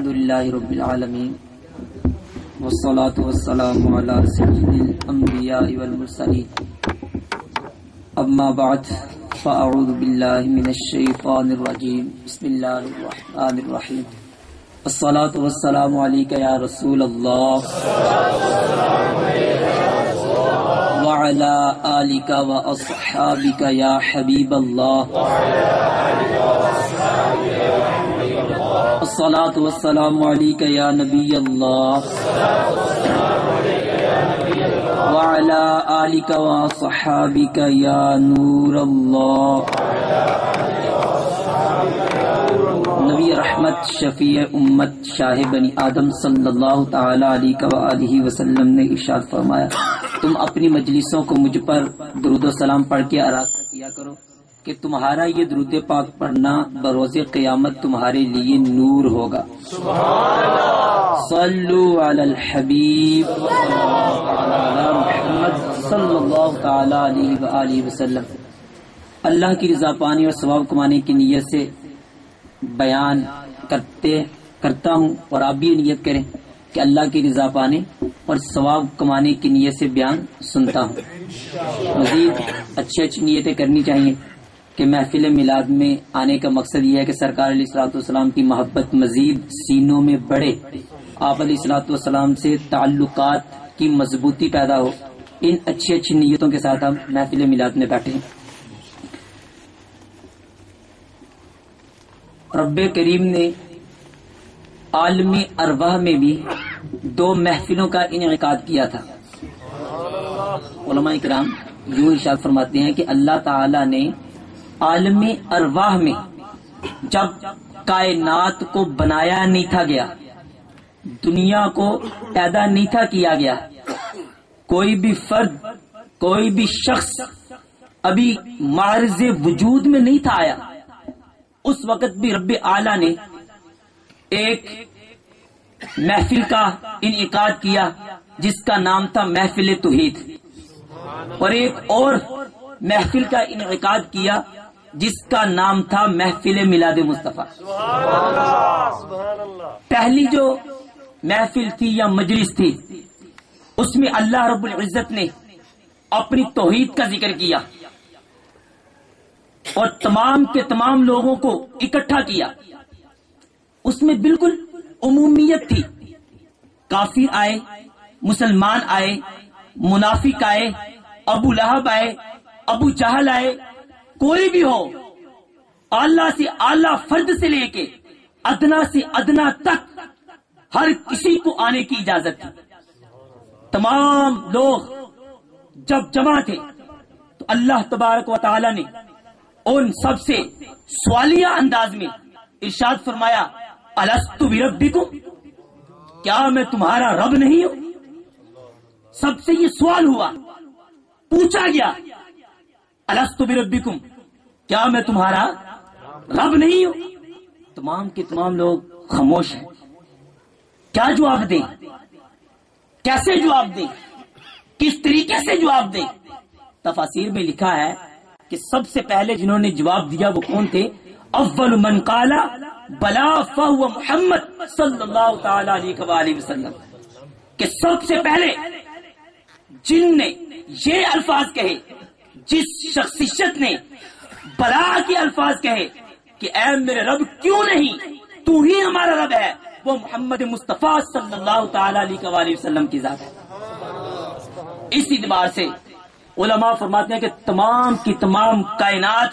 الحمدللہ رب العالمین والصلاة والسلام علی سید الانبیاء والمرسلین اما بعد فاعوذ باللہ من الشیطان الرجیم بسم اللہ الرحمن الرحیم الصلاة والسلام علیک یا رسول اللہ وعلی آلک واصحابک یا حبیب اللہ الصلاة والسلام علیک یا نبی اللہ وعلی آلک وصحابک یا نور اللہ نبی رحمت شفیع امت شاہ بنی آدم صلی اللہ تعالی علیہ وآلہ وسلم نے ارشاد فرمایا تم اپنی مجلسوں کو مجھ پر درود و سلام پڑھ کے آراستہ کیا کرو کہ تمہارا یہ درود پاک پڑھنا بروز قیامت تمہارے لیے نور ہوگا. صلو علی الحبیب محمد صلی اللہ تعالی علیہ وآلہ وسلم. اللہ کی رضا پانے اور ثواب کمانے کی نیت سے بیان کرتا ہوں اور آپ بھی یہ نیت کریں کہ اللہ کی رضا پانے اور ثواب کمانے کی نیت سے بیان سنتا ہوں. مزید اچھی نیتیں کرنی چاہیے کہ محفل میلاد میں آنے کا مقصد یہ ہے کہ سرکار علیہ الصلوۃ والسلام کی محبت مزید سینوں میں بڑھے، آپ علیہ الصلوۃ والسلام سے تعلقات کی مضبوطی پیدا ہو. ان اچھی نیتوں کے ساتھ ہم محفل میلاد میں بیٹھے ہیں. رب کریم نے عالم ارواح میں بھی 2 محفلوں کا انعقاد کیا تھا. علماء کرام یوں ارشاد فرماتے ہیں کہ اللہ تعالی نے عالم ارواح میں جب کائنات کو بنایا نہیں تھا گیا، دنیا کو پیدا نہیں تھا کیا گیا، کوئی بھی فرد کوئی بھی شخص ابھی معرض وجود میں نہیں تھا آیا، اس وقت بھی رب اعلیٰ نے ایک محفل کا انعقاد کیا جس کا نام تھا محفل توحید، اور ایک اور محفل کا انعقاد کیا جس کا نام تھا محفل میلاد مصطفیٰ. پہلی جو محفل تھی یا مجلس تھی اس میں اللہ رب العزت نے اپنی توحید کا ذکر کیا اور تمام کے تمام لوگوں کو اکٹھا کیا. اس میں بالکل عمومیت تھی، کافر آئے، مسلمان آئے، منافق آئے، ابو لہب آئے، ابو جہل آئے، کوئی بھی ہو، اعلیٰ سے اعلیٰ فرد سے لے کے ادنا سے ادنا تک ہر کسی کو آنے کی اجازت تھی. تمام لوگ جب جمع تھے تو اللہ تبارک و تعالی نے ان سب سے سوالیہ انداز میں ارشاد فرمایا الستُ بربکم، کیا میں تمہارا رب نہیں ہوں؟ سب سے یہ سوال ہوا، پوچھا گیا الستُ بربکم، کیا میں تمہارا رب نہیں ہوں؟ تمام کے تمام لوگ خاموش ہیں. کیا جواب دیں، کیسے جواب دیں، کس طریقے سے جواب دیں؟ تفاسیر میں لکھا ہے کہ سب سے پہلے جنہوں نے جواب دیا وہ کون تھے؟ اول من قال بلا فهو محمد صلی اللہ تعالی علیہ وآلہ وسلم، کہ سب سے پہلے جن نے یہ الفاظ کہے، جس شخصیت نے بلا کے الفاظ کہے کہ اے میرے رب کیوں نہیں، تو ہی ہمارا رب ہے، وہ محمد مصطفیٰ صلی اللہ تعالی علیہ وآلہ وسلم کی ذات ہے. اس اعتبار سے علماء فرماتے ہیں کہ تمام کی تمام کائنات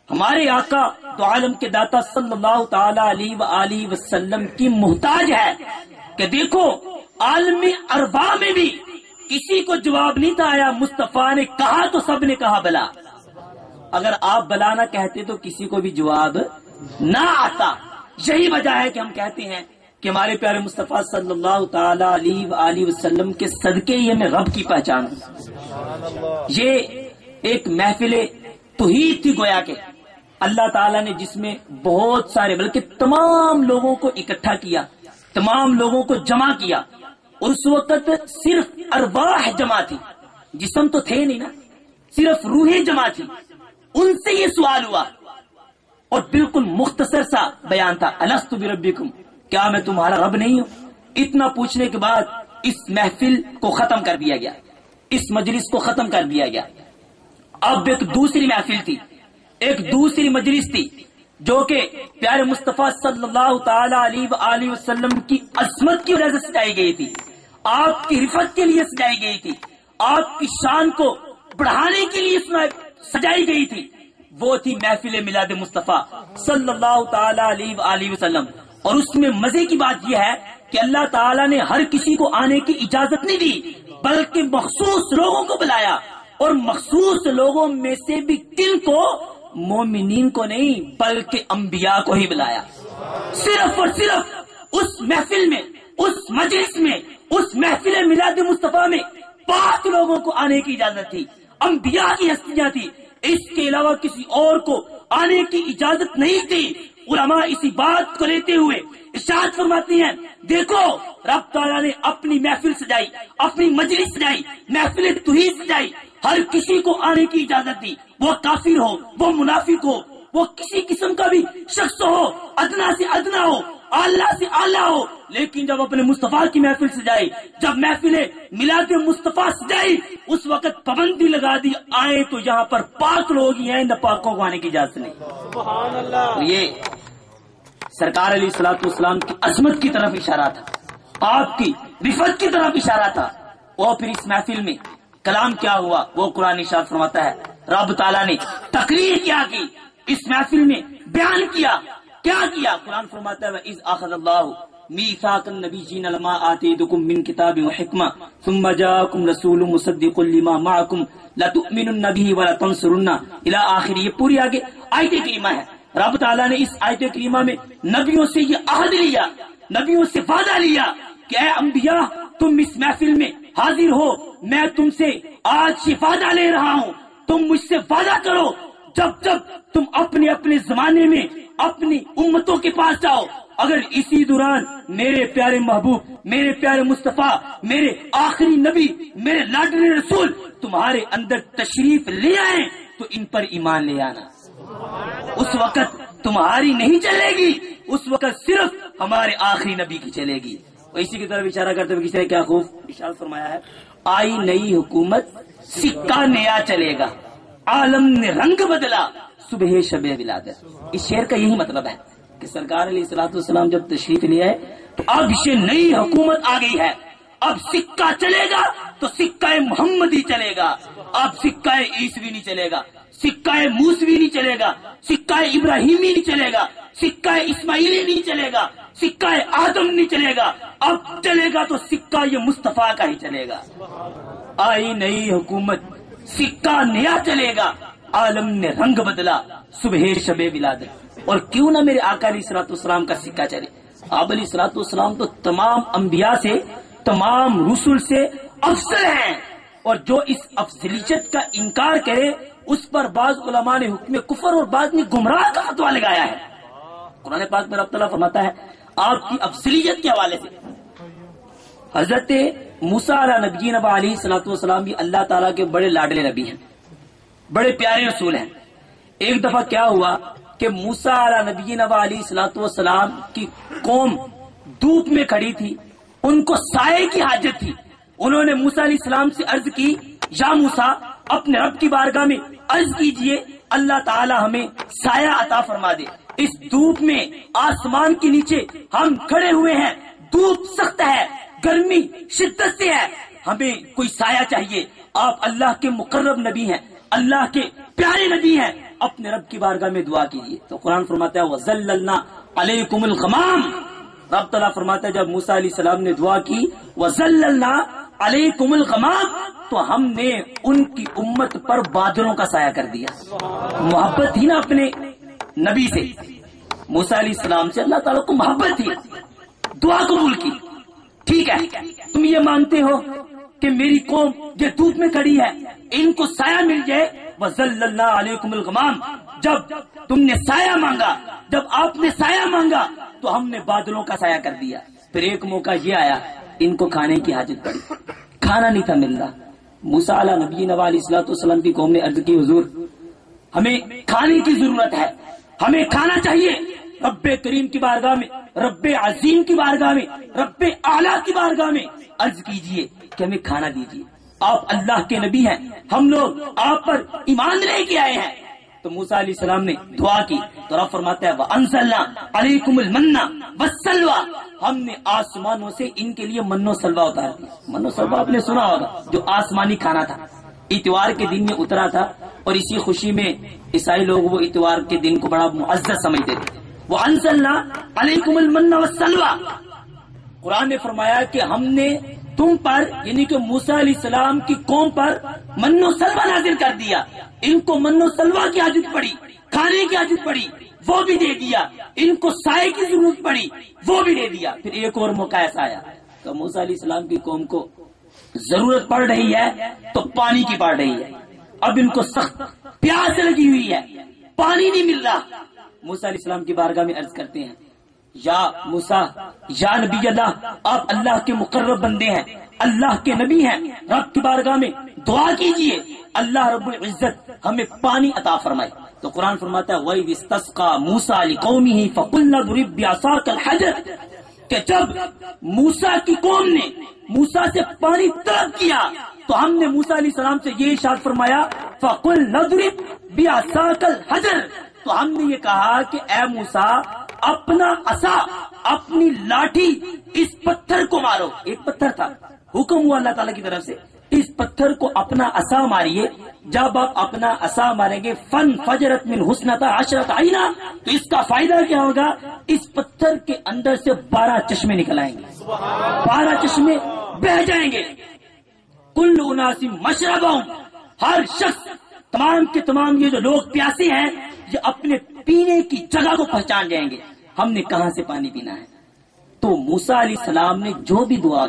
ہمارے آقا تو عالم کے داتا صلی اللہ تعالی علیہ وآلہ وسلم کی محتاج ہے. کہ دیکھو عالم ارواح میں بھی کسی کو جواب نہیں تھا آیا، مصطفیٰ نے کہا تو سب نے کہا بلا. اگر آپ بلا نہ کہتے تو کسی کو بھی جواب نہ آتا. یہی وجہ ہے کہ ہم کہتے ہیں کہ ہمارے پیارے مصطفیٰ صلی اللہ تعالی علیہ وآلہ وسلم کے صدقے یہ میں رب کی پہچان ہوں. یہ ایک محفل توحید تھی، گویا کہ اللہ تعالیٰ نے جس میں بہت سارے بلکہ تمام لوگوں کو اکٹھا کیا، تمام لوگوں کو جمع کیا. اور اس وقت صرف ارواح جمع تھی، جسم تو تھے نہیں نا، صرف روحیں جمع تھی. ان سے یہ سوال ہوا اور بالکل مختصر سا بیان تھا الستُ بربکم، کیا میں تمہارا رب نہیں ہوں؟ اتنا پوچھنے کے بعد اس محفل کو ختم کر دیا گیا، اس مجلس کو ختم کر دیا گیا۔ اب ایک دوسری محفل تھی، ایک دوسری مجلس تھی جو کہ پیارے مصطفیٰ صلی اللہ تعالی علیہ وآلہ وسلم کی عظمت کی وجہ سے سجائی گئی تھی، آپ کی رفعت کے لیے سجائی گئی تھی، آپ کی شان کو بڑھانے کے لیے سجائی گئی تھی۔ وہ تھی محفل میلاد مصطفیٰ صلی اللہ تعالی علیہ وآلہ وسلم۔ اور اس میں مزے کی بات یہ ہے کہ اللہ تعالیٰ نے ہر کسی کو آنے کی اجازت نہیں دی، بلکہ مخصوص لوگوں کو بلایا، اور مخصوص لوگوں میں سے بھی کن کو؟ مومنین کو نہیں، بلکہ انبیاء کو ہی بلایا۔ صرف اور صرف اس محفل میں، اس مجلس میں، اس محفل میلاد مصطفیٰ میں 5 لوگوں کو آنے کی اجازت تھی، انبیاء کی ہستیاں تھی، اس کے علاوہ کسی اور کو آنے کی اجازت نہیں تھی۔ علماء اسی بات کو لیتے ہوئے ارشاد فرماتی ہیں، دیکھو رب تعالیٰ نے اپنی محفل سجائی، اپنی مجلس سجائی، محفل توحید سجائی، ہر کسی کو آنے کی اجازت دی، وہ کافر ہو، وہ منافق ہو، وہ کسی قسم کا بھی شخص ہو، ادنا سے ادنا ہو، اعلیٰ سے اعلیٰ ہو، لیکن جب اپنے مصطفیٰ کی محفل سجائی، جب محفل میلاد مصطفیٰ سجائی، اس وقت پابندی لگا دی، آئے تو یہاں پر پاک لوگ ہی ہیں، ناپاکوں کو آنے کی اجازت نہیں۔ سبحان اللہ۔ یہ سرکار علیہ الصلوۃ والسلام کی عظمت کی طرف اشارہ تھا، آپ کی رفعت کی طرف اشارہ تھا۔ اور پھر اس محفل میں کلام کیا ہوا وہ قرآن ارشاد فرماتا ہے، رب تعالیٰ نے تقریر کیا کی، اس محفل میں بیان کیا، کیا کیا؟ قرآن فرماتا ہے وَإِذْ أَخَذَ اللَّهُ مِيثَاقَ النَّبِيِّينَ لَمَا آتَيْتُكُم مِّن كِتَابٍ وَحِكْمَةٍ ثُمَّ جَاءَكُمْ رَسُولٌ مُصَدِّقٌ لِّمَا مَعَكُمْ لَتُؤْمِنُنَّ بِهِ وَلَتَنصُرُنَّ إِلَى آخِرِ۔ یہ پوری آگے آیت کریمہ ہے۔ رب تعالیٰ نے اس آیت کریمہ میں نبیوں سے یہ عہد لیا، نبیوں سے وعدہ لیا کہ اے انبیاء تم اس محفل میں حاضر ہو، میں تم سے آج یہ وعدہ لے رہا ہوں، تم مجھ سے وعدہ کرو جب جب تم اپنے اپنے زمانے میں اپنی امتوں کے پاس جاؤ، اگر اسی دوران میرے پیارے محبوب، میرے پیارے مصطفیٰ، میرے آخری نبی، میرے لاڈلے رسول تمہارے اندر تشریف لے آئیں تو ان پر ایمان لے آنا۔ اس وقت تمہاری نہیں چلے گی، اس وقت صرف ہمارے آخری نبی کی چلے گی۔ اور اسی کی طرف اشارہ کرتے ہوئے کسی نے کیا خوب ارشاد فرمایا ہے، آئی نئی حکومت سکہ نیا چلے گا، عالم نے رنگ بدلا صبح شب ولادت۔ اس شعر کا یہی مطلب ہے کہ سرکار علیہ الصلوۃ والسلام جب تشریف لے آئے تو اب یہ نئی حکومت آ گئی ہے، اب سکہ چلے گا تو سکہ محمدی چلے گا، اب سکہ عیسوی نہیں چلے گا، سکہ موسوی نہیں چلے گا، سکہ ابراہیمی نہیں چلے گا، سکہ اسماعیلی نہیں چلے گا، سکہ آدم نہیں چلے گا، اب چلے گا تو سکہ یہ مصطفیٰ کا ہی چلے گا۔ آئی نئی حکومت سکہ نیا چلے گا، عالم نے رنگ بدلا صبح شب ولادت۔ اور کیوں نہ میرے آقا علیہ الصلوۃ والسلام کا سکہ چلے؟ آپ علیہ الصلوۃ والسلام تو تمام انبیاء سے، تمام رسل سے افضل ہیں، اور جو اس افضلیت کا انکار کرے اس پر بعض علماء نے حکم کفر اور بعض نے گمراہ کا فتویٰ لگایا ہے۔ قرآن پاک میں رب تعالیٰ فرماتا ہے آپ کی افضلیت کے حوالے سے، حضرت موسیٰ علیہ نبینا علیہ الصلوۃ والسلام بھی اللہ تعالیٰ کے بڑے لاڈلے نبی ہیں، بڑے پیارے رسول ہیں۔ ایک دفعہ کیا ہوا کہ موسیٰ علیہ نبینا علیہ الصلوۃ والسلام کی قوم دھوپ میں کھڑی تھی، ان کو سائے کی حاجت تھی۔ انہوں نے موسیٰ علیہ السلام سے عرض کی، یا موسیٰ اپنے رب کی بارگاہ میں عرض کیجئے اللہ تعالی ہمیں سایہ عطا فرما دے، اس دھوپ میں آسمان کے نیچے ہم کھڑے ہوئے ہیں، دھوپ سخت ہے، گرمی شدت سے ہے، ہمیں کوئی سایہ چاہیے۔ آپ اللہ کے مقرب نبی ہیں، اللہ کے پیارے نبی ہیں، اپنے رب کی بارگاہ میں دعا کیجیے۔ تو قرآن فرماتا ہے وَظَلَّلْنَا عَلَيْكُمُ الْغَمَامَ، رب تعالیٰ فرماتا ہے جب موسیٰ علیہ السلام نے دعا کی وَظَلَّلْنَا عَلَيْكُمُ الْغَمَامَ تو ہم نے ان کی امت پر بادلوں کا سایہ کر دیا۔ محبت تھی نا اپنے نبی سے، موسیٰ علیہ السلام سے اللہ تعالیٰ کو محبت تھی، دعا قبول کی۔ ٹھیک ہے تم یہ مانتے ہو کہ میری قوم یہ دھوپ میں کھڑی ہے، ان کو سایہ مل جائے، وَظَلَّلْنَا عَلَيْكُمُ الْغَمَامَ، جب تم نے سایہ مانگا، جب آپ نے سایہ مانگا تو ہم نے بادلوں کا سایہ کر دیا۔ پھر ایک موقع یہ آیا ان کو کھانے کی حاجت پڑی، کھانا نہیں تھا مل رہا۔ موسیٰ علیہ نبی علیہ الصلوۃ والسلام کی قوم نے عرض کی حضور ہمیں کھانے کی ضرورت ہے، ہمیں کھانا چاہیے۔ رب کریم کی بارگاہ میں رب عظیم کی بارگاہ میں، رب اعلیٰ کی بارگاہ میں عرض کیجئے کہ ہمیں کھانا دیجئے، آپ اللہ کے نبی ہیں، ہم لوگ آپ پر ایمان لے کے آئے ہیں۔ تو موسیٰ علیہ السلام نے دعا کی تو رب فرماتا ہے وَأَنزَلْنَا عَلَيْكُمُ الْمَنَّ وَالسَّلْوَىٰ، ہم نے آسمانوں سے ان کے لیے من و سلوہ اتار دیا۔ من و سلوہ آپ نے سنا ہوگا، جو آسمانی کھانا تھا، اتوار کے دن میں اترا تھا، اور اسی خوشی میں عیسائی لوگ وہ اتوار کے دن کو بڑا معزز سمجھتے تھے۔ وَأَنزَلْنَا عَلَيْكُمُ الْمَنَّ وَالسَّلْوَىٰ، قرآن نے فرمایا کہ ہم نے تم پر یعنی کہ موسیٰ علیہ السلام کی قوم پر من و سلوہ نازل کر دیا، ان کو من و سلوہ کی حاجت پڑی، کھانے کی حاجت پڑی، وہ بھی دے دیا، ان کو سائے کی ضرورت پڑی، وہ بھی دے دیا۔ پھر ایک اور موقع ایسا آیا تو موسیٰ علیہ السلام کی قوم کو ضرورت پڑ رہی ہے تو پانی کی پڑ رہی ہے، اب ان کو سخت پیاس لگی ہوئی ہے، پانی نہیں مل رہا۔ موسیٰ علیہ السلام کی بارگاہ میں عرض کرتے ہیں یا موسیٰ، یا نبی اللہ، آپ اللہ کے مقرب بندے ہیں، اللہ کے نبی ہیں، رب کی بارگاہ میں دعا کیجئے اللہ رب العزت ہمیں پانی عطا فرمائے۔ تو قرآن فرماتا ہے وَإِذِ اسْتَسْقَىٰ مُوسَىٰ لِقَوْمِهِ فَقُلْنَا اضْرِب بِّعَصَاكَ الْحَجَرَ، کہ جب موسیٰ کی قوم نے موسیٰ سے پانی طلب کیا تو ہم نے موسیٰ علیہ السلام سے یہ ارشاد فرمایا فَقُلْنَا اضْرِب بِّعَصَاكَ الْحَجَرَ، تو ہم نے یہ کہا کہ اے موسیٰ اپنا عصا، اپنی لاٹھی اس پتھر کو مارو۔ ایک پتھر تھا، حکم ہوا اللہ تعالیٰ کی طرف سے اس پتھر کو اپنا عصا ماریے۔ جب آپ اپنا عصا ماریں گے فَانْفَجَرَتْ مِنْ اثْنَتَا عَشْرَةَ عَيْنًا، تو اس کا فائدہ کیا ہوگا؟ اس پتھر کے اندر سے 12 چشمے نکل آئیں گے، 12 چشمے بہ جائیں گے۔ کل اناس مشربہم، ہر شخص، تمام کے تمام یہ جو لوگ پیاسے ہیں یہ اپنے پینے کی جگہ کو پہچان جائیں گے، ہم نے کہاں سے پانی پینا ہے۔ تو موسیٰ علیہ السلام نے جو بھی دعا،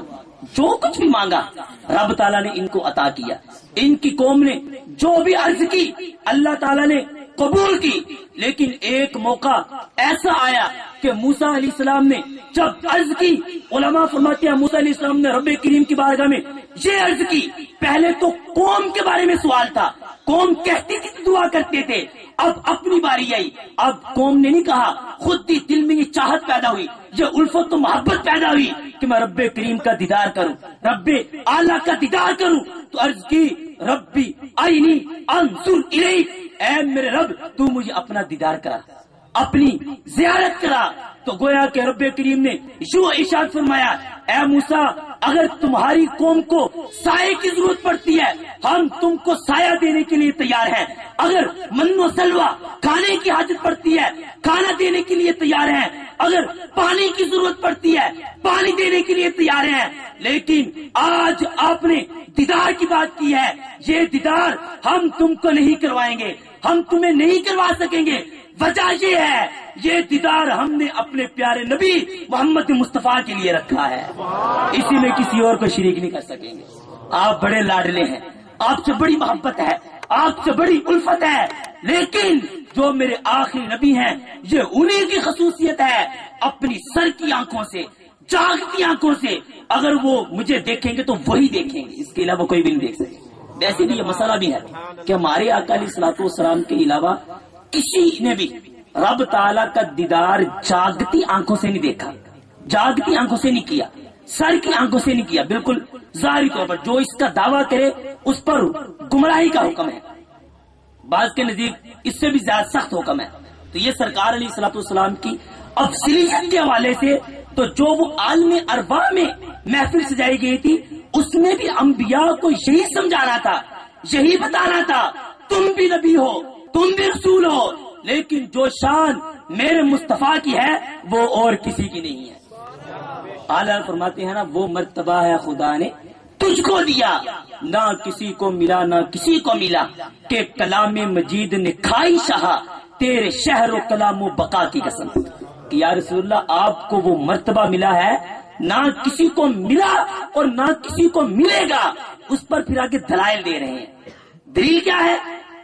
جو کچھ بھی مانگا رب تعالیٰ نے ان کو عطا کیا۔ ان کی قوم نے جو بھی عرض کی اللہ تعالیٰ نے قبول کی، لیکن ایک موقع ایسا آیا کہ موسیٰ علیہ السلام نے جب عرض کی، علماء فرماتے ہیں موسیٰ علیہ السلام نے رب کریم کی بارگاہ میں یہ عرض کی، پہلے تو قوم کے بارے میں سوال تھا، قوم کہتی تھی دعا کرتے تھے، اب اپنی باری آئی، اب قوم نے نہیں کہا، خود ہی دل میں یہ چاہت پیدا ہوئی، یہ الفت و محبت پیدا ہوئی کہ میں رب کریم کا دیدار کروں، رب اعلیٰ کا دیدار کروں۔ تو عرض کی ربی آئینی انظر الیک، اے میرے رب تو مجھے اپنا دیدار کرا، اپنی زیارت کرا۔ تو گویا کہ رب کریم نے یوں ارشاد فرمایا اے موسیٰ اگر تمہاری قوم کو سائے کی ضرورت پڑتی ہے ہم تم کو سایہ دینے کے لیے تیار ہیں، اگر من و سلوہ کھانے کی حاجت پڑتی ہے کھانا دینے کے لیے تیار ہیں، اگر پانی کی ضرورت پڑتی ہے پانی دینے کے لیے تیار ہیں۔ لیکن آج آپ نے دیدار کی بات کی ہے، یہ دیدار ہم تم کو نہیں کروائیں گے، ہم تمہیں نہیں کروا سکیں گے۔ وجہ یہ ہے یہ دیدار ہم نے اپنے پیارے نبی محمد مصطفیٰ کے لیے رکھا ہے، اسی میں کسی اور کو شریک نہیں کر سکیں گے۔ آپ بڑے لاڈلے ہیں، آپ سے بڑی محبت ہے، آپ سے بڑی الفت ہے، لیکن جو میرے آخری نبی ہیں یہ انہی کی خصوصیت ہے، اپنی سر کی آنکھوں سے، جاگتی آنکھوں سے اگر وہ مجھے دیکھیں گے تو وہی دیکھیں گے، اس کے علاوہ کوئی بھی نہیں دیکھ سکے۔ ویسے بھی یہ مسئلہ بھی ہے کہ ہمارے آقا علیہ الصلوۃ والسلام کے علاوہ کسی نے بھی رب تعالیٰ کا دیدار جاگتی آنکھوں سے نہیں دیکھا، جاگتی آنکھوں سے نہیں کیا، سر کی آنکھوں سے نہیں کیا۔ بالکل ظاہری طور پر جو اس کا دعویٰ کرے اس پر گمراہی کا حکم ہے، بعض کے نزدیک اس سے بھی زیادہ سخت حکم ہے۔ تو یہ سرکار علیہ الصلوۃ والسلام کی افضلیت کے حوالے سے تو جو وہ عالم ارواح میں محفل سجائی گئی تھی اس میں بھی انبیاء کو یہی سمجھانا تھا، یہی بتانا تھا تم بھی نبی ہو، تم بھی رسول ہو، لیکن جو شان میرے مصطفیٰ کی ہے وہ اور کسی کی نہیں ہے۔ اعلیٰ فرماتے ہیں نا وہ مرتبہ ہے خدا نے تجھ کو دیا، نہ کسی کو ملا نہ کسی کو ملا، کہ کلام مجید نے کھائی شاہ تیرے شہر و کلام و بقا کی قسم، کہ یا رسول اللہ آپ کو وہ مرتبہ ملا ہے نہ کسی کو ملا اور نہ کسی کو ملے گا۔ اس پر پھر آگے دلائل دے رہے ہیں، دلیل کیا ہے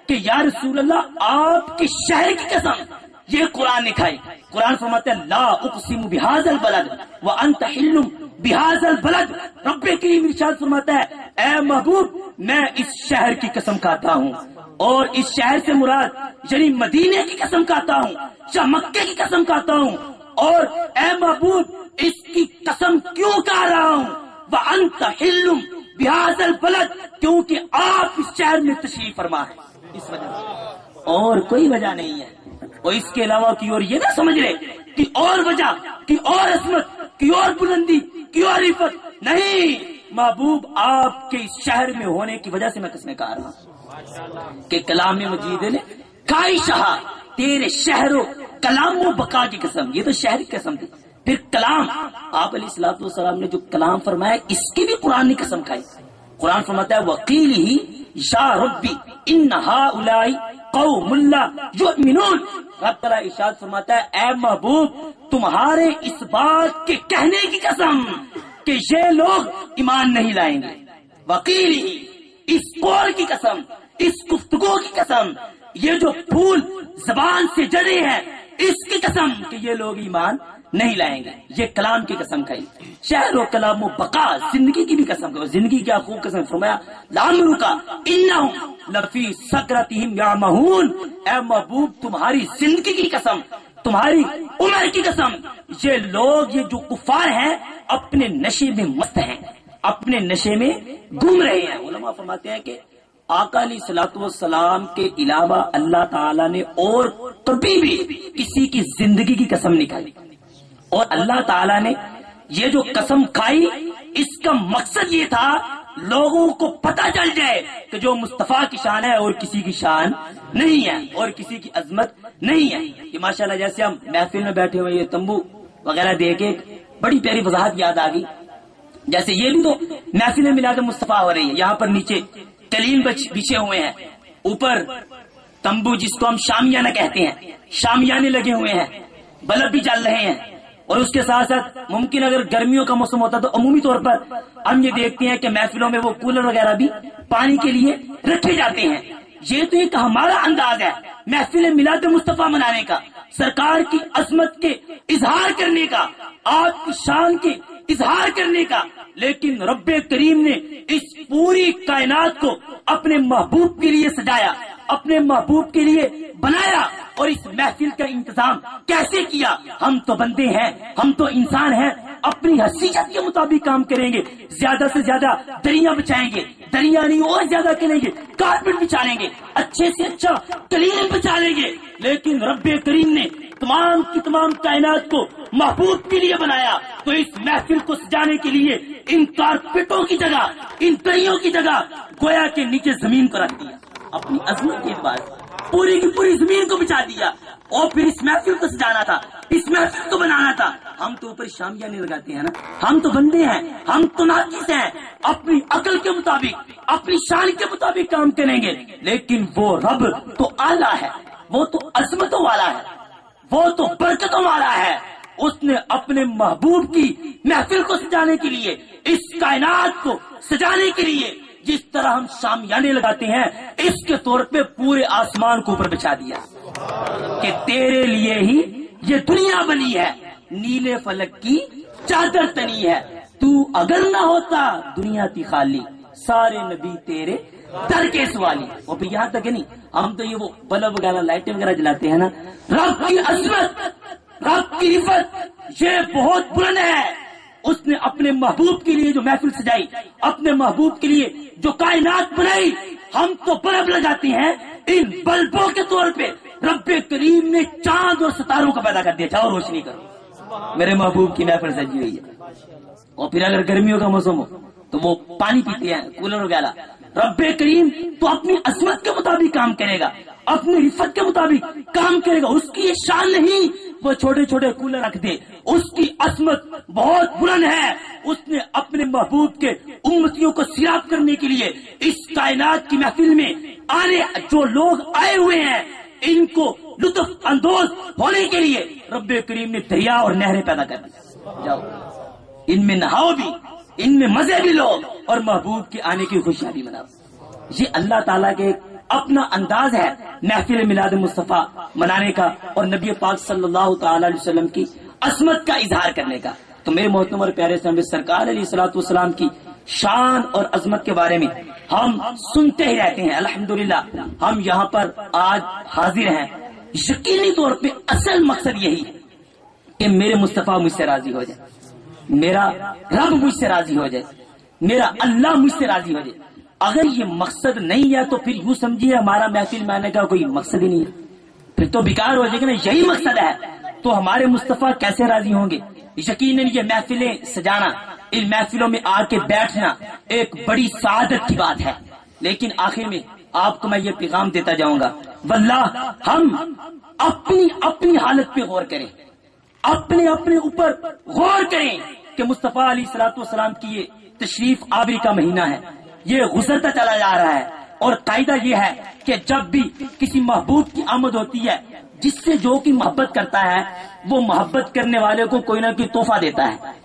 کہ یا رسول اللہ آپ کے شہر کی قسم یہ قرآن نے کھائی۔ قرآن فرماتا ہے لا اقسم بہذا البلد وانت حل بہذا البلد، رب کریم ارشاد فرماتا ہے اے محبوب میں اس شہر کی قسم کھاتا ہوں، اور اس شہر سے مراد یعنی مدینے کی قسم کھاتا ہوں یا مکے کی قسم کھاتا ہوں، اور اے محبوب اس کی قسم کیوں کہہ رہا ہوں، وَأَنْتَ حِلٌّ بِهَذَا الْبَلَدِ، کیونکہ آپ اس شہر میں تشریف فرما ہے، اس وجہ سے، اور کوئی وجہ نہیں ہے۔ اور اس کے علاوہ کی اور یہ نہ سمجھ رہے کہ اور وجہ، کہ اور عظمت، کہ اور بلندی، کہ اور عفت نہیں، محبوب آپ کے اس شہر میں ہونے کی وجہ سے میں قسمیں کہہ رہا ہوں کہ کلام مجید نے کائی شہا تیرے شہر و کلام و بقا کی قسم، یہ تو شہر کی قسم تھی، پھر کلام آپ علیہ الصلوۃ والسلام نے جو کلام فرمایا اس کی بھی قرآن نے قسم کھائی۔ قرآن فرماتا ہے وقیل ہی یا ربی ان ہؤلاء قوم لا یؤمنون، رب تعالیٰ ارشاد فرماتا ہے اے محبوب تمہارے اس بات کے کہنے کی قسم کہ یہ لوگ ایمان نہیں لائیں گے، وقیل ہی اس قول کی قسم، اس گفتگو کی قسم، یہ جو پھول زبان سے جڑے ہیں اس کی قسم کہ یہ لوگ ایمان نہیں لائیں گے، یہ کلام کی قسم کھائی۔ شہر و کلام و بقا، زندگی کی بھی قسم کھائی، زندگی کیا خوب قسم فرمایا لعمرک انہم لفی سکرتہم یعمہون، اے محبوب تمہاری زندگی کی قسم، تمہاری عمر کی قسم، یہ لوگ، یہ جو کفار ہیں اپنے نشے میں مست ہیں، اپنے نشے میں گھوم رہے ہیں۔ علماء فرماتے ہیں کہ آقا علیہ الصلوۃ والسلام کے علاوہ اللہ تعالیٰ نے اور کبھی بھی کسی کی زندگی کی قسم نہیں کھائی، اور اللہ تعالیٰ نے یہ جو قسم کھائی اس کا مقصد یہ تھا لوگوں کو پتہ چل جائے کہ جو مصطفیٰ کی شان ہے اور کسی کی شان نہیں ہے اور کسی کی عظمت نہیں ہے۔ یہ ماشاءاللہ جیسے ہم محفل میں بیٹھے ہوئے یہ تمبو وغیرہ دیکھ کے بڑی پیاری وضاحت یاد آ گئی، جیسے یہ بھی تو محفل میلاد مصطفیٰ ہو رہی ہے، یہاں پر نیچے قلیل بچھے ہوئے ہیں، اوپر تمبو جس کو ہم شامیانہ کہتے ہیں، شامیانے لگے ہوئے ہیں، بلب بھی چل رہے ہیں، اور اس کے ساتھ ساتھ ممکن اگر گرمیوں کا موسم ہوتا تو عمومی طور پر ہم یہ دیکھتے ہیں کہ محفلوں میں وہ کولر وغیرہ بھی پانی کے لیے رکھے جاتے ہیں۔ یہ تو ایک ہمارا انداز ہے محفل میلاد مصطفیٰ منانے کا، سرکار کی عظمت کے اظہار کرنے کا، آپ کی شان کے اظہار کرنے کا، لیکن رب کریم نے اس پوری کائنات کو اپنے محبوب کے لیے سجایا، اپنے محبوب کے لیے بنایا، اور اس محفل کا انتظام کیسے کیا؟ ہم تو بندے ہیں، ہم تو انسان ہیں، اپنی حیثیت کے مطابق کام کریں گے، زیادہ سے زیادہ دریا بچائیں گے، دریا نہیں اور زیادہ کریں گے، کارپیٹ بچا لیں گے، اچھے سے اچھا قلیل بچا لیں گے، لیکن رب کریم نے تمام کی تمام کائنات کو محبوب کے لیے بنایا، تو اس محفل کو سجانے کے لیے ان کارپیٹوں کی جگہ، ان دریوں کی جگہ گویا کے نیچے زمین کو رکھ دیا، اپنی عظمت کے بعد پوری کی پوری زمین کو بچا دیا، اور پھر اس محفل کو سجانا تھا، اس محفل کو بنانا تھا۔ ہم تو اوپر شامیانے لگاتے ہیں نا، ہم تو بندے ہیں، ہم تو ناقص ہیں، اپنی عقل کے مطابق، اپنی شان کے مطابق کام کریں گے، لیکن وہ رب تو اعلیٰ ہے، وہ تو عظمتوں والا ہے، وہ تو برکتوں والا ہے، اس نے اپنے محبوب کی محفل کو سجانے کے لیے، اس کائنات کو سجانے کے لیے جس طرح ہم شامیانے لگاتے ہیں اس کے طور پہ پورے آسمان کو اوپر بچھا دیا کہ تیرے لیے ہی یہ دنیا بنی ہے، نیلے فلک کی چادر تنی ہے، تو اگر نہ ہوتا دنیا تھی خالی، سارے نبی تیرے در کے سوالی۔ اور پھر یہاں تک نہیں، ہم تو یہ وہ بلب وغیرہ لائٹیں وغیرہ جلاتے ہیں نا، رب کی عظمت، رب کی عزت یہ بہت بلند ہے، اس نے اپنے محبوب کے لیے جو محفل سجائی، اپنے محبوب کے لیے جو کائنات بنائی، ہم تو بلب لگاتے ہیں، ان بلبوں کے طور پہ رب کریم نے چاند اور ستاروں کو پیدا کر دیا، جاؤ روشنی کرو، میرے محبوب کی محفل سجی ہوئی ہے۔ اور پھر اگر گرمیوں کا موسم ہو تو وہ پانی پیتے ہیں کولر وغیرہ، رب کریم تو اپنی عظمت کے مطابق کام کرے گا، اپنی عفت کے مطابق کام کرے گا، اس کی یہ شان نہیں وہ چھوٹے چھوٹے کولر رکھ دے، اس کی عظمت بہت بلند ہے، اس نے اپنے محبوب کے امتیوں کو سیراب کرنے کے لیے اس کائنات کی محفل میں آنے جو لوگ آئے ہوئے ہیں ان کو لطف اندوز ہونے کے لیے رب کریم نے دریا اور نہریں پیدا کر دی، جاؤ ان میں نہاؤ بھی، ان میں مزے بھی لو، اور محبوب کے آنے کی خوشیاں بھی مناؤ۔ یہ اللہ تعالیٰ کے اپنا انداز ہے محفل میلاد مصطفیٰ منانے کا اور نبی پاک صلی اللہ تعالی علیہ وسلم کی عظمت کا اظہار کرنے کا۔ تو میرے محترم اور پیارے سے سرکار علیہ الصلوۃ والسلام کی شان اور عظمت کے بارے میں ہم سنتے ہی رہتے ہیں، الحمدللہ ہم یہاں پر آج حاضر ہیں، یقینی طور پہ اصل مقصد یہی ہے کہ میرے مصطفیٰ مجھ سے راضی ہو جائے، میرا رب مجھ سے راضی ہو جائے، میرا اللہ مجھ سے راضی ہو جائے۔ اگر یہ مقصد نہیں ہے تو پھر یوں سمجھیے ہمارا محفل میں آنے کا کوئی مقصد ہی نہیں ہے، پھر تو بیکار ہو جائے گا نا۔ یہی مقصد ہے تو ہمارے مصطفیٰ کیسے راضی ہوں گے؟ یقیناً یہ محفلیں سجانا، ان محفلوں میں آ کے بیٹھنا ایک بڑی سعادت کی بات ہے، لیکن آخر میں آپ کو میں یہ پیغام دیتا جاؤں گا، واللہ ہم اپنی حالت پہ غور کریں، اپنے اوپر غور کریں کہ مصطفیٰ علیہ الصلوۃ والسلام کی یہ تشریف آوری کا مہینہ ہے، یہ گزرتا چلا جا رہا ہے، اور قاعدہ یہ ہے کہ جب بھی کسی محبوب کی آمد ہوتی ہے، جس سے جو کی محبت کرتا ہے وہ محبت کرنے والے کو کوئی نہ کوئی تحفہ دیتا ہے۔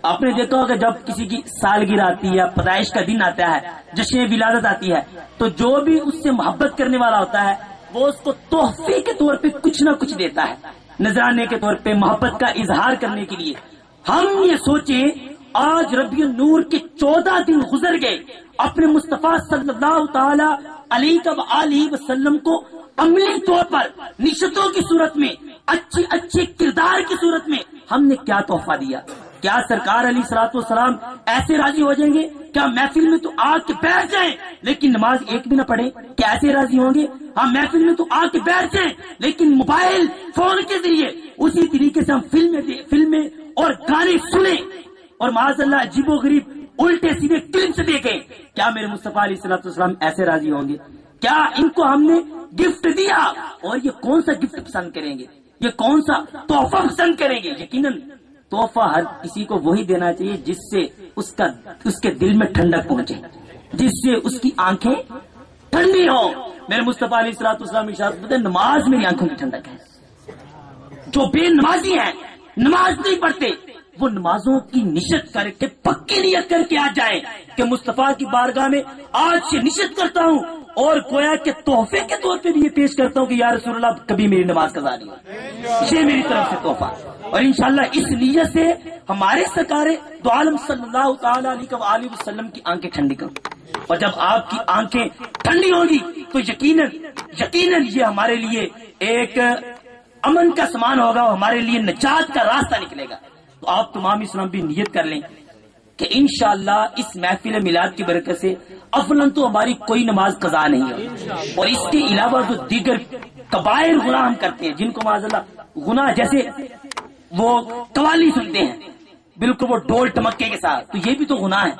آپ نے دیکھا ہوگا جب کسی کی سالگرہ آتی ہے، پیدائش کا دن آتا ہے، جشن ولادت آتی ہے، تو جو بھی اس سے محبت کرنے والا ہوتا ہے وہ اس کو تحفے کے طور پہ کچھ نہ کچھ دیتا ہے، نذرانے کے طور پہ، محبت کا اظہار کرنے کے لیے۔ ہم یہ سوچیں آج ربیع النور کے 14 دن گزر گئے، اپنے مصطفیٰ صلی اللہ تعالی علیہ وسلم کو عملی طور پر نشتوں کی صورت میں، اچھے کردار کی صورت میں ہم نے کیا تحفہ دیا؟ کیا سرکار علیہ الصلوۃ والسلام ایسے راضی ہو جائیں گے؟ کیا محفل میں تو آ کے بیٹھ جائیں لیکن نماز ایک بھی نہ پڑھیں؟ کیا ایسے راضی ہوں گے؟ ہاں محفل میں تو آ کے بیٹھ جائیں لیکن موبائل فون کے ذریعے اسی طریقے سے ہم فلمیں اور گانے سنیں اور معاذ اللہ عجیب و غریب الٹے سیدھے کلپس دیکھیں، کیا میرے مصطفیٰ علیہ الصلوۃ والسلام ایسے راضی ہوں گے؟ کیا ان کو ہم نے گفٹ دیا؟ اور یہ کون سا گفٹ پسند کریں گے؟ یہ کون سا تحفہ پسند کریں گے؟ یقیناً تحفہ ہر کسی کو وہی دینا چاہیے جس سے اس کے دل میں ٹھنڈک پہنچے، جس سے اس کی آنکھیں ٹھنڈی ہوں۔ میرے مصطفیٰ علیہ الصلوۃ والسلام ارشاد فرماتے ہیں نماز میری آنکھوں کی ٹھنڈک ہے۔ جو بے نمازی ہیں، نماز نہیں پڑھتے، وہ نمازوں کی نشت کر کے پکی نیت کر کے آ جائیں کہ مصطفیٰ کی بارگاہ میں آج سے نشت کرتا ہوں اور گویا کہ تحفے کے طور پہ بھی یہ پیش کرتا ہوں کہ یا رسول اللہ کبھی میری نماز قضا نہیں ہو، یہ میری طرف سے تحفہ۔ اور انشاءاللہ اس نیت سے ہمارے سرکار دو عالم صلی اللہ تعالی علیہ وسلم کی آنکھیں ٹھنڈی کرو، اور جب آپ کی آنکھیں ٹھنڈی ہوگی تو یقیناً یہ ہمارے لیے ایک امن کا سامان ہوگا اور ہمارے لیے نجات کا راستہ نکلے گا۔ تو آپ تمام اسلام بھی نیت کر لیں کہ انشاءاللہ اس محفل میلاد کی برکت سے اولاً تو ہماری کوئی نماز قضا نہیں ہوگی، اور اس کے علاوہ جو دیگر کبائر گناہ ہم کرتے ہیں، جن کو معاذ اللہ گناہ جیسے وہ قوالی سنتے ہیں بالکل وہ ڈول ٹمکے کے ساتھ، تو یہ بھی تو گناہ ہے،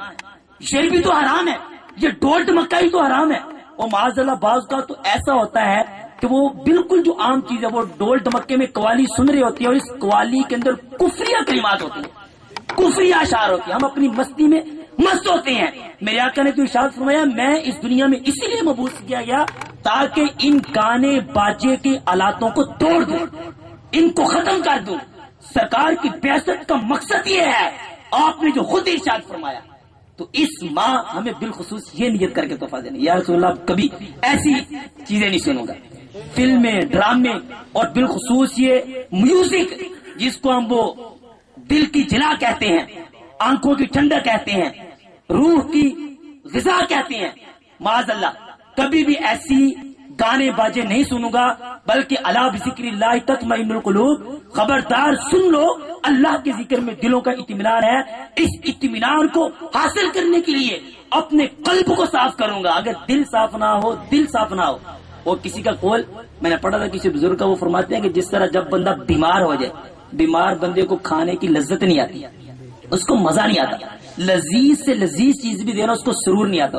یہ بھی تو حرام ہے، یہ ڈول ٹمکا ہی تو حرام ہے۔ اور معاذ اللہ بعض کا تو ایسا ہوتا ہے کہ وہ بالکل جو عام چیز ہے وہ ڈول ٹمکے میں قوالی سن رہی ہوتی ہے اور اس قوالی کے اندر کفریہ کلمات ہوتی ہیں، کفریہ اشعار ہوتے ہیں، ہم اپنی مستی میں مست ہوتے ہیں۔ میرے آقا نے تو ارشاد فرمایا میں اس دنیا میں اسی لیے مبعوث کیا گیا تاکہ ان گانے باجے کے آلاتوں کو توڑ دوں، ان کو ختم کر دوں۔ سرکار کی بعثت کا مقصد یہ ہے، آپ نے جو خود ارشاد فرمایا۔ تو اس ماہ ہمیں بالخصوص یہ نیت کر کے تحفہ دینا، یا رسول اللہ کبھی ایسی چیزیں نہیں سنوں گا، فلمیں، ڈرامے اور بالخصوص یہ میوزک جس کو ہم وہ دل کی جلا کہتے ہیں، آنکھوں کی ٹھنڈک کہتے ہیں، روح کی غذا کہتے ہیں، معاذ اللہ کبھی بھی ایسی گانے باجے نہیں سنوں گا، بلکہ الا بذکر اللہ تطمئن القلوب، خبردار سن لو اللہ کے ذکر میں دلوں کا اطمینان ہے۔ اس اطمینان کو حاصل کرنے کے لیے اپنے قلب کو صاف کروں گا، اگر دل صاف نہ ہو، دل صاف نہ ہو۔ اور کسی کا قول میں نے پڑھا تھا کسی بزرگ کا، وہ فرماتے ہیں کہ جس طرح جب بندہ بیمار ہو جائے، بیمار بندے کو کھانے کی لذت نہیں آتی، اس کو مزہ نہیں آتا، لذیذ سے لذیذ چیز بھی دینا اس کو سرور نہیں آتا،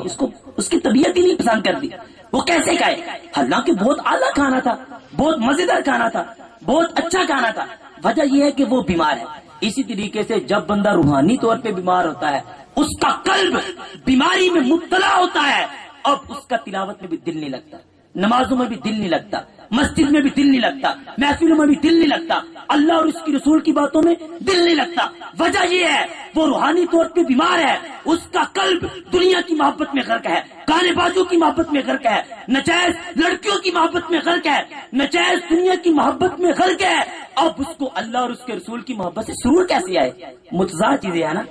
اس کی طبیعت ہی نہیں پسند کرتی، وہ کیسے کھائے؟ حالانکہ بہت اعلیٰ کھانا تھا، بہت مزیدار کھانا تھا، بہت اچھا کھانا تھا، وجہ یہ ہے کہ وہ بیمار ہے۔ اسی طریقے سے جب بندہ روحانی طور پہ بیمار ہوتا ہے، اس کا قلب بیماری میں مبتلا ہوتا ہے، اب اس کا تلاوت میں بھی دل نہیں لگتا، نمازوں میں بھی دل نہیں لگتا، مسجد میں بھی دل نہیں لگتا، محفلوں میں بھی دل نہیں لگتا، اللہ اور اس کی رسول کی باتوں میں دل نہیں لگتا۔ وجہ یہ ہے وہ روحانی طور پہ بیمار ہے، اس کا قلب دنیا کی محبت میں غرق ہے، گانے بازوں کی محبت میں غرق ہے، نجائز لڑکیوں کی محبت میں غرق ہے، نجائز دنیا کی محبت میں غرق ہے۔ اب اس کو اللہ اور اس کے رسول کی محبت سے سرور کیسے آئے؟ متضاد چیزیں ہے نا،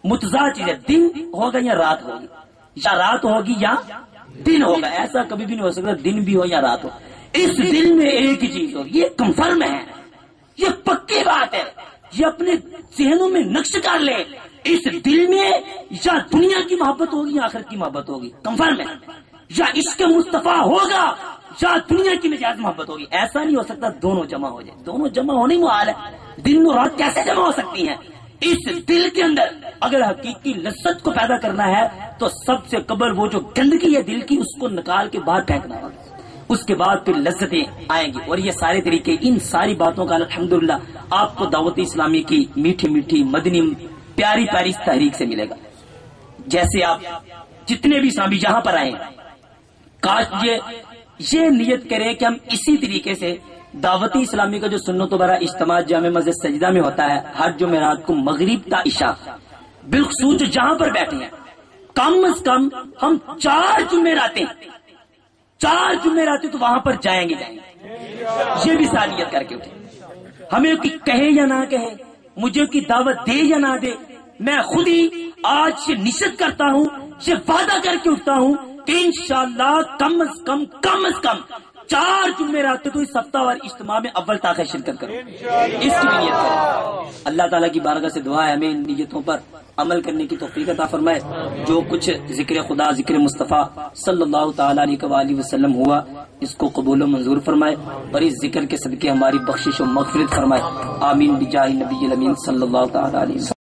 متضاد چیزیں، دن ہوگا یا رات ہوگی، یا رات ہوگی یا دن ہوگا، ایسا کبھی بھی نہیں ہو سکتا دن بھی ہو یا رات ہو، اس دل میں ایک ہی چیز ہوگی، یہ کنفرم ہے، یہ پکی بات ہے، یہ اپنے ذہنوں میں نقش کر لے، اس دل میں یا دنیا کی محبت ہوگی یا آخرت کی محبت ہوگی، کنفرم ہے، یا عشق مصطفیٰ ہوگا یا دنیا کی نجات محبت ہوگی. ایسا نہیں ہو سکتا دونوں جمع ہو جائے، دونوں جمع ہونے میں محال ہے. دن و رات کیسے جمع ہو سکتی ہیں؟ اس دل کے اندر اگر حقیقی لذت کو پیدا کرنا ہے تو سب سے قبل وہ جو گندگی ہے دل کی اس کو نکال کے باہر پھینکنا ہوگا، اس کے بعد پھر لذتیں آئیں گی. اور یہ سارے طریقے، ان ساری باتوں کا الحمدللہ آپ کو دعوت اسلامی کی میٹھی میٹھی مدنی پیاری پیاری اس تحریک سے ملے گا. جیسے آپ جتنے بھی اسلامی جہاں پر آئے، کاش یہ نیت کریں کہ ہم اسی طریقے سے دعوت اسلامی کا جو سنت و برا اجتماع جامع مسجد سجدہ میں ہوتا ہے ہر جمعرات کو مغرب تا عشاء، بالخصوص جو جہاں پر بیٹھے ہیں کم از کم ہم 4 جمعراتے تو وہاں پر جائیں گے. یہ بھی سالیت کر کے اٹھے، ہمیں کہے یا نہ کہے، مجھے کی دعوت دے یا نہ دے، میں خود ہی آج یہ نشت کرتا ہوں، یہ وعدہ کر کے اٹھتا ہوں کہ انشاءاللہ کم از کم 4 جمعرات تو اس ہفتہ وار اجتماع میں اول تاخیر شرکت کرو. اس کی نیت ہے. اللہ تعالیٰ کی بارگاہ سے دعا ہے ہمیں ان نیتوں پر عمل کرنے کی توفیق عطا فرمائے. جو کچھ ذکر خدا، ذکر مصطفیٰ صلی اللہ تعالیٰ علیہ وآلہ وسلم ہوا اس کو قبول و منظور فرمائے اور اس ذکر کے صدقے ہماری بخشش و مغفرت فرمائے. آمین بجاہ نبی الامین صلی اللہ تعالیٰ علیہ وسلم.